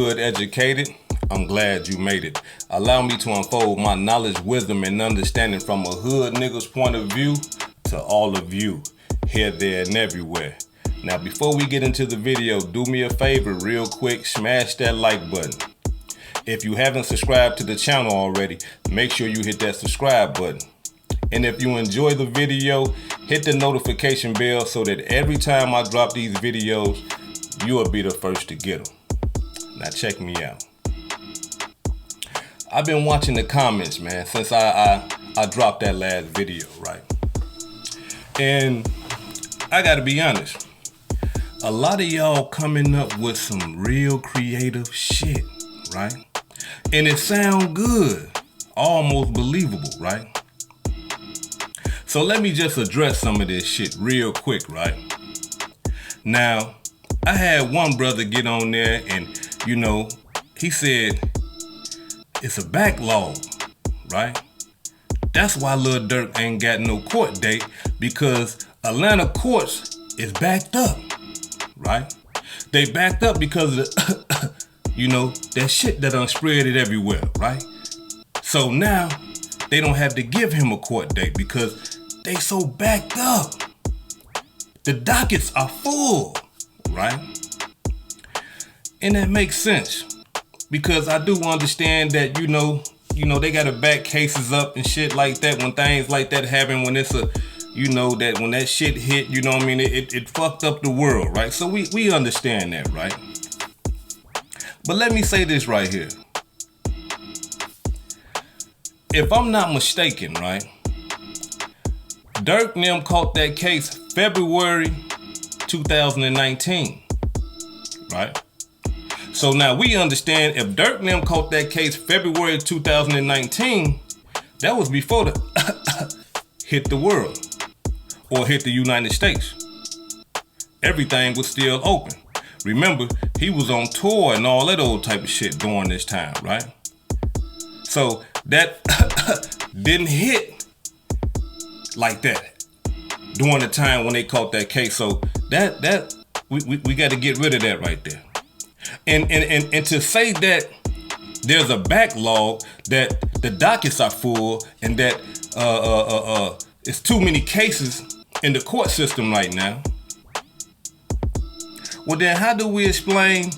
hood educated, I'm glad you made it. Allow me to unfold my knowledge, wisdom, and understanding from a hood nigga's point of view to all of you, here, there, and everywhere. Now, before we get into the video, do me a favor real quick, smash that like button. If you haven't subscribed to the channel already, make sure you hit that subscribe button. And if you enjoy the video, hit the notification bell so that every time I drop these videos, you will be the first to get them. Now check me out. I've been watching the comments, man, since I dropped that last video, right? And I gotta be honest, a lot of y'all coming up with some real creative shit, right? And it sound good, almost believable, right? So let me just address some of this shit real quick, right? Now, I had one brother get on there and, he said, it's a backlog, right? That's why Lil Durk ain't got no court date, because Atlanta courts is backed up, right? They backed up because of the, that shit that done spread it everywhere, right? So now they don't have to give him a court date because they so backed up. The dockets are full, right? And that makes sense because I do understand that, they gotta back cases up and shit like that when things like that happen, when it's a, that when that shit hit, it fucked up the world, right? So we understand that, right? But let me say this right here. If I'm not mistaken, right, Durk and them caught that case February 2019, right? So now we understand if Durk and them caught that case February 2019, that was before the hit the world or hit the United States. Everything was still open. Remember, he was on tour and all that old type of shit during this time, right? So that didn't hit like that during the time when they caught that case. So that we got to get rid of that right there. And to say that there's a backlog, that the dockets are full, and that it's too many cases in the court system right now. Well, then how do we explain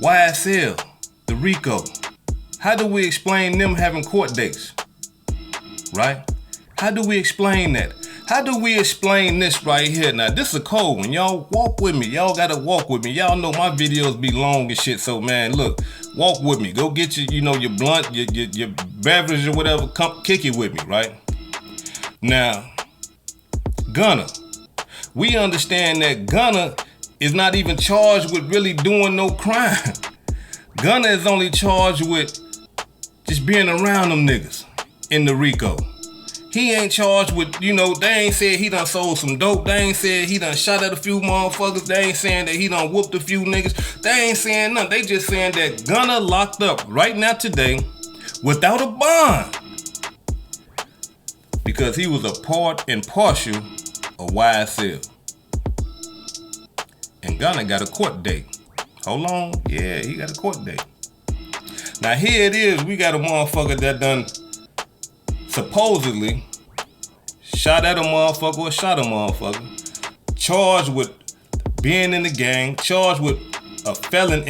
YSL, the RICO? How do we explain them having court dates, right? How do we explain that? How do we explain this right here? Now, this is a cold one. Y'all walk with me. Y'all gotta walk with me. Y'all know my videos be long and shit, so man, look, walk with me. Go get your, your blunt, your beverage or whatever, come kick it with me, right? Now, Gunna. We understand that Gunna is not even charged with really doing no crime. Gunna is only charged with just being around them niggas in the RICO. He ain't charged with, they ain't said he done sold some dope. They ain't said he done shot at a few motherfuckers. They ain't saying that he done whooped a few niggas. They ain't saying nothing. They just saying that Gunna locked up right now today without a bond because he was a part and partial of YSL. And Gunna got a court date. Hold on. Yeah, he got a court date. Now here it is. We got a motherfucker that done supposedly shot at a motherfucker or shot a motherfucker. Charged with being in the gang. Charged with a felon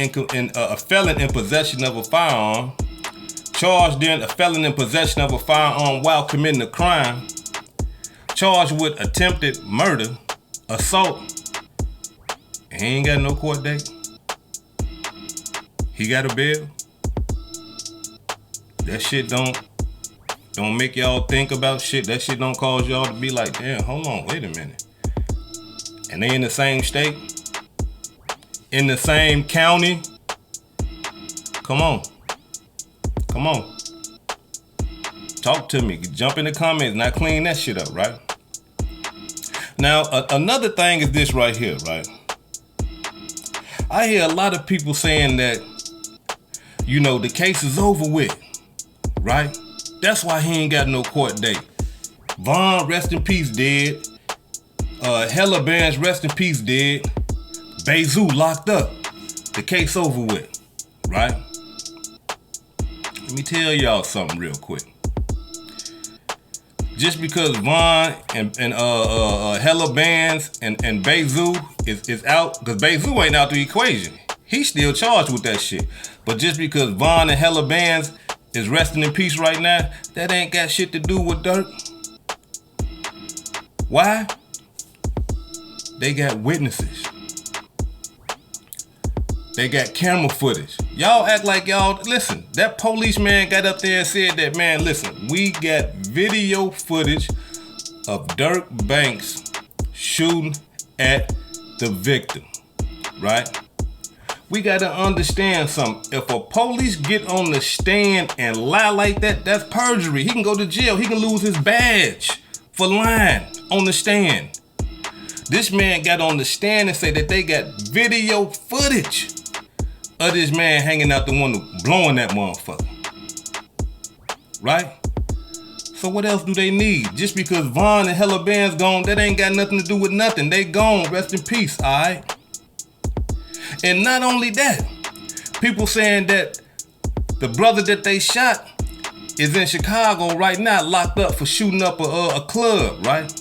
in possession of a firearm. Charged in a felon in possession of a firearm while committing a crime. Charged with attempted murder, assault. He ain't got no court date. He got a bail. That shit don't make y'all think about shit. That shit don't cause y'all to be like, damn, hold on, wait a minute. And they in the same state? In the same county? Come on. Come on. Talk to me. Jump in the comments and I clean that shit up, right? Now, another thing is this right here, right? I hear a lot of people saying that, the case is over with, right? That's why he ain't got no court date. Vaughn, rest in peace, dead. Hella Bands, rest in peace, dead. Bazoo locked up. the case over with, right? Let me tell y'all something real quick. Just because Von and Hella Bands and Bazoo is out, because Bazoo ain't out the equation. He's still charged with that shit. But just because Von and Hella Bands is resting in peace right now, that ain't got shit to do with Durk. Why? They got witnesses. They got camera footage. Y'all act like y'all, listen, that policeman got up there and said that, man, listen, we got video footage of Durk Banks shooting at the victim, right? We gotta understand something. If a police get on the stand and lie like that, that's perjury. He can go to jail. He can lose his badge for lying on the stand. This man got on the stand and said that they got video footage of this man hanging out the window, blowing that motherfucker. Right? So what else do they need? Just because Von and Hella Band's gone, that ain't got nothing to do with nothing. They gone. Rest in peace, alright? And not only that, people saying that the brother that they shot is in Chicago right now, locked up for shooting up a club, right?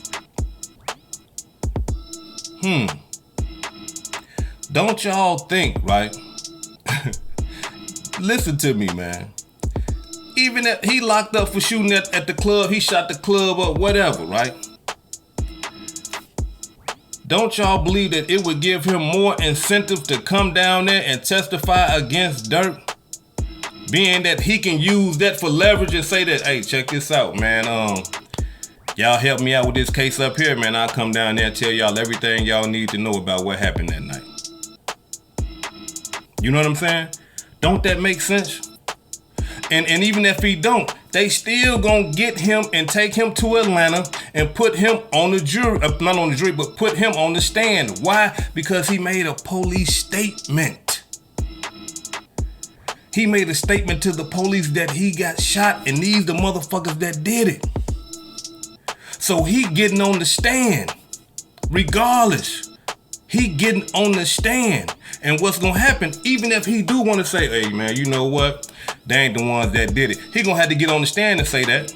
Don't y'all think, right? Listen to me, man. Even if he locked up for shooting at the club, he shot the club up, whatever, right? Don't y'all believe that it would give him more incentive to come down there and testify against Durk? Being that he can use that for leverage and say that, hey, check this out, man. Y'all help me out with this case up here, man. I'll come down there and tell y'all everything y'all need to know about what happened that night. You know what I'm saying? Don't that make sense? And even if he don't, they still gonna get him and take him to Atlanta and put him on the jury, not on the jury, but put him on the stand. Why? Because he made a police statement. He made a statement to the police that he got shot and these the motherfuckers that did it. So he getting on the stand, regardless. He getting on the stand. And what's gonna happen, even if he do wanna say, hey man, you know what? They ain't the ones that did it. He gonna have to get on the stand and say that.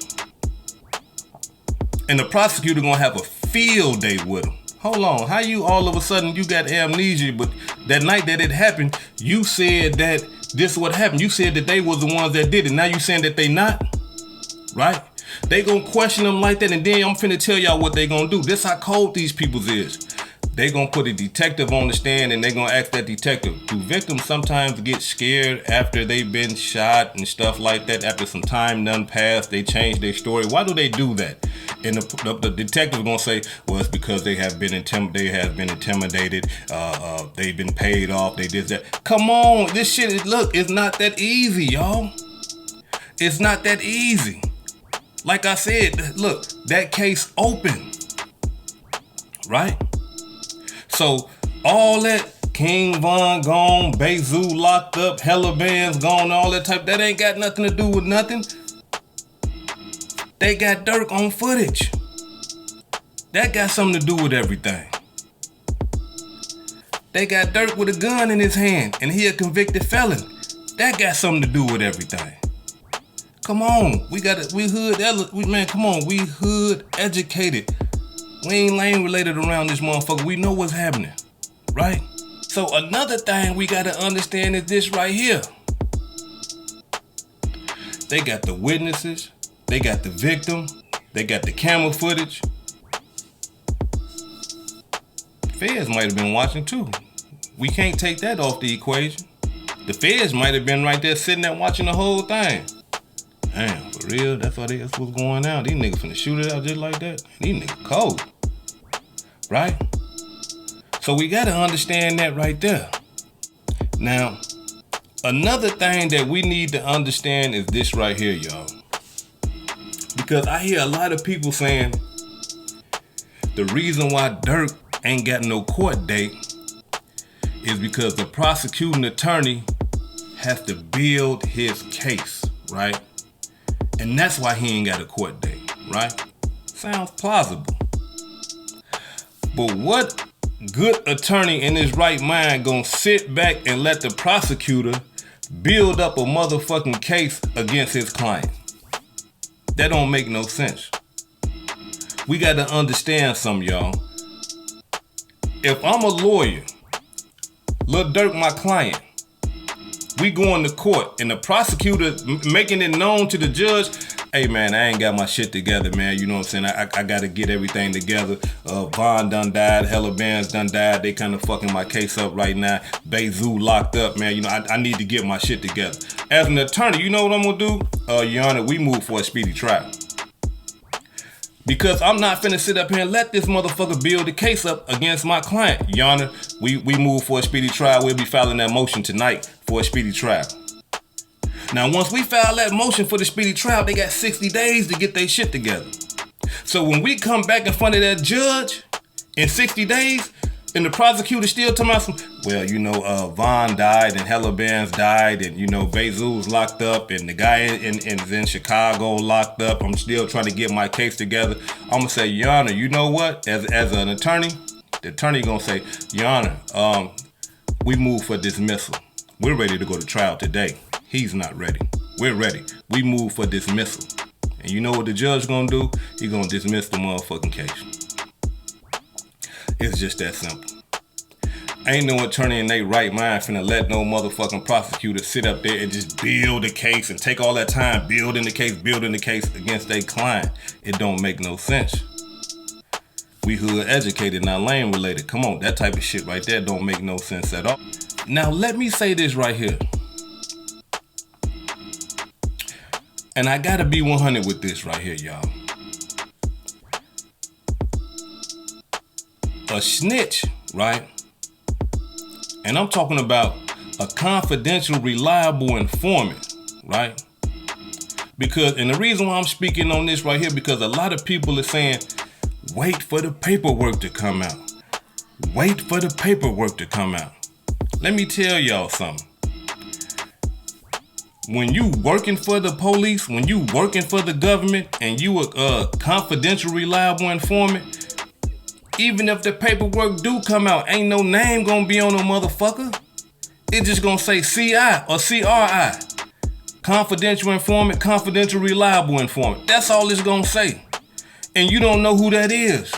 And the prosecutor gonna have a field day with him. Hold on, how you all of a sudden you got amnesia, but that night that it happened, you said that this is what happened. You said that they was the ones that did it. Now you saying that they not? Right? They gonna question them like that, and then I'm finna tell y'all what they gonna do. This how cold these peoples is. They gonna put a detective on the stand and they gonna ask that detective. Do victims sometimes get scared after they've been shot and stuff like that? After some time done passed, they change their story. Why do they do that? And the detective gonna say, well, it's because they have been intimidated. They've been paid off. They did that. Come on, this shit is, look, it's not that easy, y'all. It's not that easy. Like I said, look, that case open, right? So all that King Von gone, Bazoo locked up, Hella Bands gone, all that type, that ain't got nothing to do with nothing. They got Durk on footage. That got something to do with everything. They got Durk with a gun in his hand and he a convicted felon. That got something to do with everything. Come on, we hood educated. We ain't lane related around this motherfucker. We know what's happening, right? So another thing we gotta understand is this right here. They got the witnesses, they got the victim, they got the camera footage. Feds might have been watching too. We can't take that off the equation. The feds might have been right there sitting there watching the whole thing. Damn, for real? That's what's going on. These niggas finna shoot it out just like that. These niggas cold. Right? So we gotta understand that right there. Now, another thing that we need to understand is this right here, y'all. Because I hear a lot of people saying the reason why Durk ain't got no court date is because the prosecuting attorney has to build his case, right? And that's why he ain't got a court date, right? Sounds plausible. But what good attorney in his right mind gonna sit back and let the prosecutor build up a motherfucking case against his client? That don't make no sense. We gotta understand something, y'all. If I'm a lawyer, Lil Durk my client, we going to court and the prosecutor making it known to the judge, hey man, I ain't got my shit together, man. You know what I'm saying? I gotta get everything together. Vaughn done died, Hella Bands done died. They kind of fucking my case up right now. Bazoo locked up, man. You know, I need to get my shit together. As an attorney, you know what I'm gonna do? Your Honor, we move for a speedy trial. Because I'm not finna sit up here and let this motherfucker build the case up against my client. Your Honor, we move for a speedy trial. We'll be filing that motion tonight for a speedy trial. Now, once we file that motion for the speedy trial, they got 60 days to get their shit together. So when we come back in front of that judge in 60 days, and the prosecutor still talking about some, well, you know, Vaughn died and Hella Bands died and, you know, Bazoo's locked up and the guy in Chicago locked up. I'm still trying to get my case together. I'm gonna say, Your Honor, you know what? As an attorney, the attorney gonna say, Your Honor, we move for dismissal. We're ready to go to trial today. He's not ready. We're ready. We move for dismissal. And you know what the judge gonna do? He gonna dismiss the motherfucking case. It's just that simple. Ain't no attorney in their right mind finna let no motherfucking prosecutor sit up there and just build a case and take all that time building the case against their client. It don't make no sense. We hood educated, not lane related. Come on, that type of shit right there don't make no sense at all. Now let me say this right here. And I gotta be 100 with this right here, y'all. A snitch, right? And I'm talking about a confidential, reliable informant, right? Because, and the reason why I'm speaking on this right here, because a lot of people are saying, wait for the paperwork to come out. Wait for the paperwork to come out. Let me tell y'all something. When you working for the police, when you working for the government, and you a confidential, reliable informant, even if the paperwork do come out, ain't no name gonna be on no motherfucker. It just gonna say CI or CRI. Confidential informant, confidential, reliable informant. That's all it's gonna say. And you don't know who that is.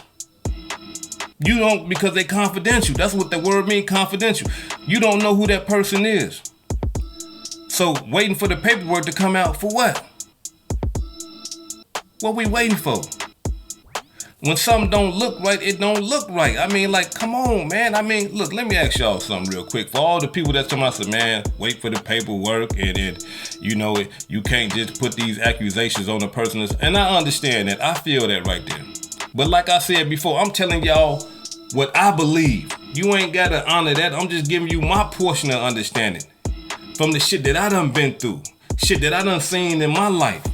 You don't, because they confidential. That's what the word means, confidential. You don't know who that person is. So waiting for the paperwork to come out for what? What we waiting for? When something don't look right, it don't look right. I mean, like, come on, man. I mean, look, let me ask y'all something real quick. For all the people that's talking about, man, wait for the paperwork and you know, you can't just put these accusations on the person. And I understand that. I feel that right there. But like I said before, I'm telling y'all what I believe. You ain't got to honor that. I'm just giving you my portion of understanding from the shit that I done been through, shit that I done seen in my life,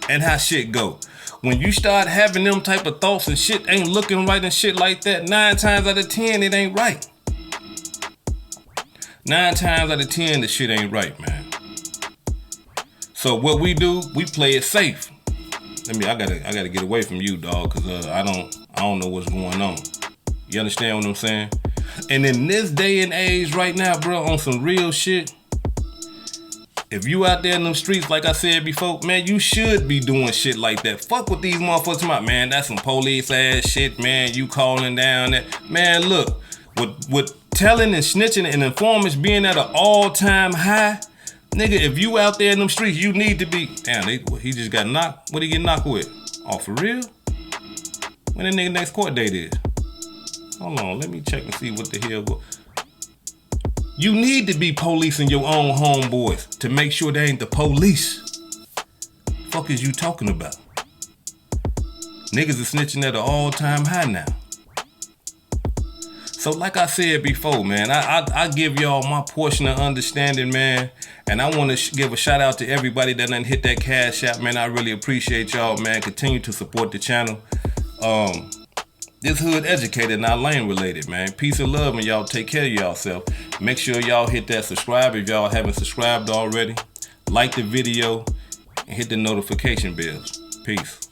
and how shit go. When you start having them type of thoughts and shit ain't looking right and shit like that, 9 times out of 10, it ain't right. 9 times out of 10, the shit ain't right, man. So what we do, we play it safe. I gotta get away from you, dog, cause I don't know what's going on. You understand what I'm saying? And in this day and age right now, bro, on some real shit, if you out there in them streets, like I said before, man, you should be doing shit like that. Fuck with these motherfuckers about, man, that's some police ass shit, man. You calling down that. Man, look, with telling and snitching and informants being at an all-time high, nigga, if you out there in them streets, you need to be, damn, he just got knocked. What he get knocked with? Oh, for real? When that nigga next court date is? Hold on, let me check and see what the hell. You need to be policing your own homeboys to make sure they ain't the police. Fuck is you talking about? Niggas are snitching at an all-time high now. So like I said before, man, I give y'all my portion of understanding, man. And I want to give a shout out to everybody that done hit that cash app, man. I really appreciate y'all, man. Continue to support the channel. This hood educated, not lane related, man. Peace and love, and y'all take care of yourself. Make sure y'all hit that subscribe if y'all haven't subscribed already. Like the video and hit the notification bells. Peace.